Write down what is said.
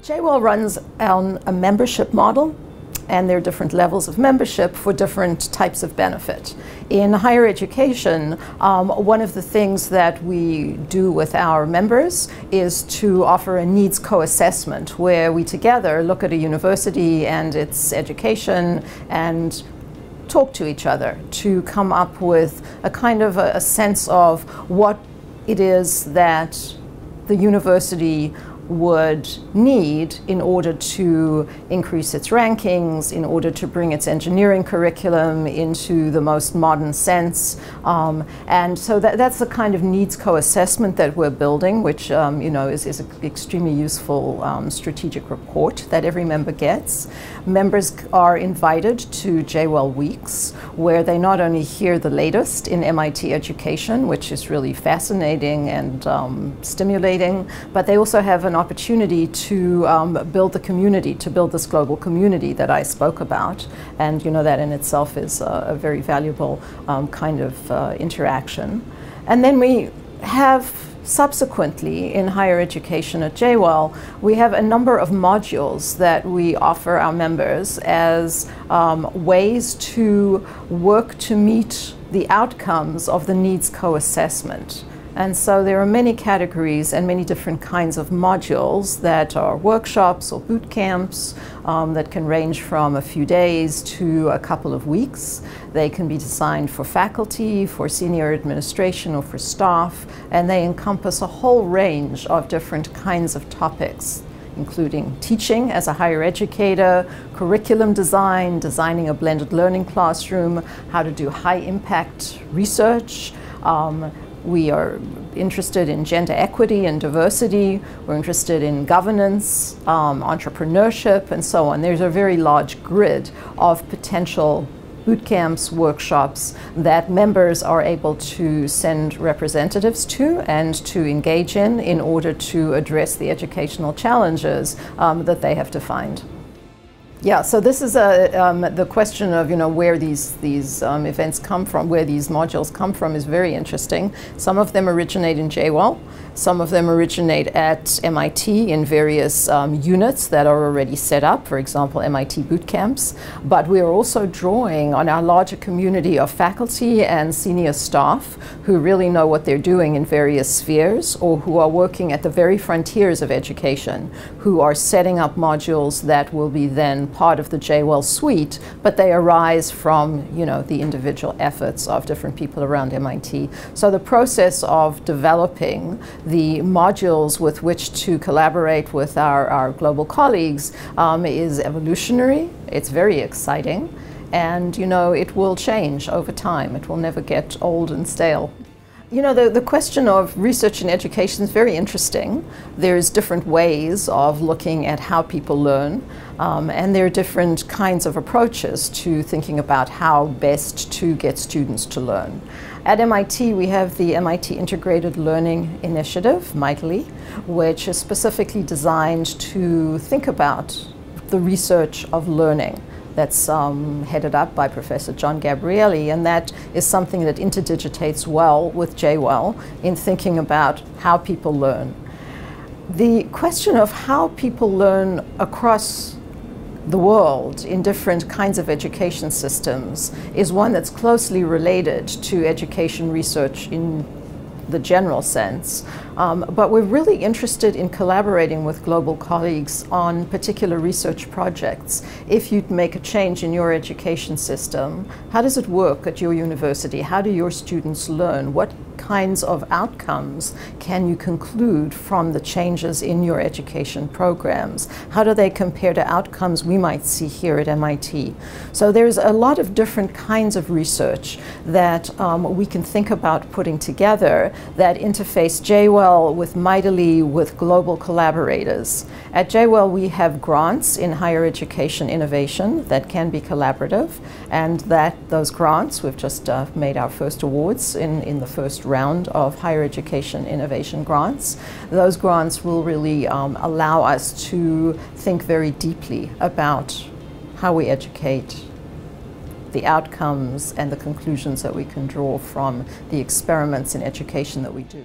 JWEL runs on a membership model, and there are different levels of membership for different types of benefit. In higher education, one of the things that we do with our members is to offer a needs co-assessment, where we together look at a university and its education and talk to each other to come up with a kind of a sense of what it is that the university would need in order to increase its rankings, in order to bring its engineering curriculum into the most modern sense. And so that's the kind of needs co-assessment that we're building, which is an extremely useful strategic report that every member gets. Members are invited to JWEL Weeks, where they not only hear the latest in MIT education, which is really fascinating and stimulating, but they also have an opportunity to build the community, to build this global community that I spoke about. And that in itself is a very valuable kind of interaction. And then we have subsequently in higher education at JWEL, we have a number of modules that we offer our members as ways to work to meet the outcomes of the needs co-assessment. And so there are many categories and many different kinds of modules that are workshops or boot camps that can range from a few days to a couple of weeks. They can be designed for faculty, for senior administration, or for staff, and they encompass a whole range of different kinds of topics, including teaching as a higher educator, curriculum design, designing a blended learning classroom, how to do high impact research. We are interested in gender equity and diversity. We're interested in governance, entrepreneurship, and so on. There's a very large grid of potential boot camps, workshops that members are able to send representatives to and to engage in order to address the educational challenges that they have defined. Yeah, so this is the question of where these events come from, where these modules come from, is very interesting. Some of them originate in JWEL. Some of them originate at MIT in various units that are already set up, for example, MIT boot camps. But we are also drawing on our larger community of faculty and senior staff who really know what they're doing in various spheres, or who are working at the very frontiers of education, who are setting up modules that will be then part of the JWEL suite, but they arise from the individual efforts of different people around MIT. So the process of developing the modules with which to collaborate with our global colleagues is evolutionary. It's very exciting, and it will change over time. It will never get old and stale. The question of research and education is very interesting. There's different ways of looking at how people learn, and there are different kinds of approaches to thinking about how best to get students to learn. At MIT, we have the MIT Integrated Learning Initiative, mightily, which is specifically designed to think about the research of learning. That's headed up by Professor John Gabrielli, and that is something that interdigitates well with JWEL in thinking about how people learn. The question of how people learn across the world in different kinds of education systems is one that's closely related to education research in the general sense, but we're really interested in collaborating with global colleagues on particular research projects. If you'd make a change in your education system, how does it work at your university? How do your students learn? What kinds of outcomes can you conclude from the changes in your education programs? How do they compare to outcomes we might see here at MIT? So there's a lot of different kinds of research that we can think about putting together that interface JWEL with global collaborators. At JWEL, we have grants in higher education innovation that can be collaborative, and those grants, we've just made our first awards in the first round of higher education innovation grants. Those grants will really allow us to think very deeply about how we educate, the outcomes and the conclusions that we can draw from the experiments in education that we do.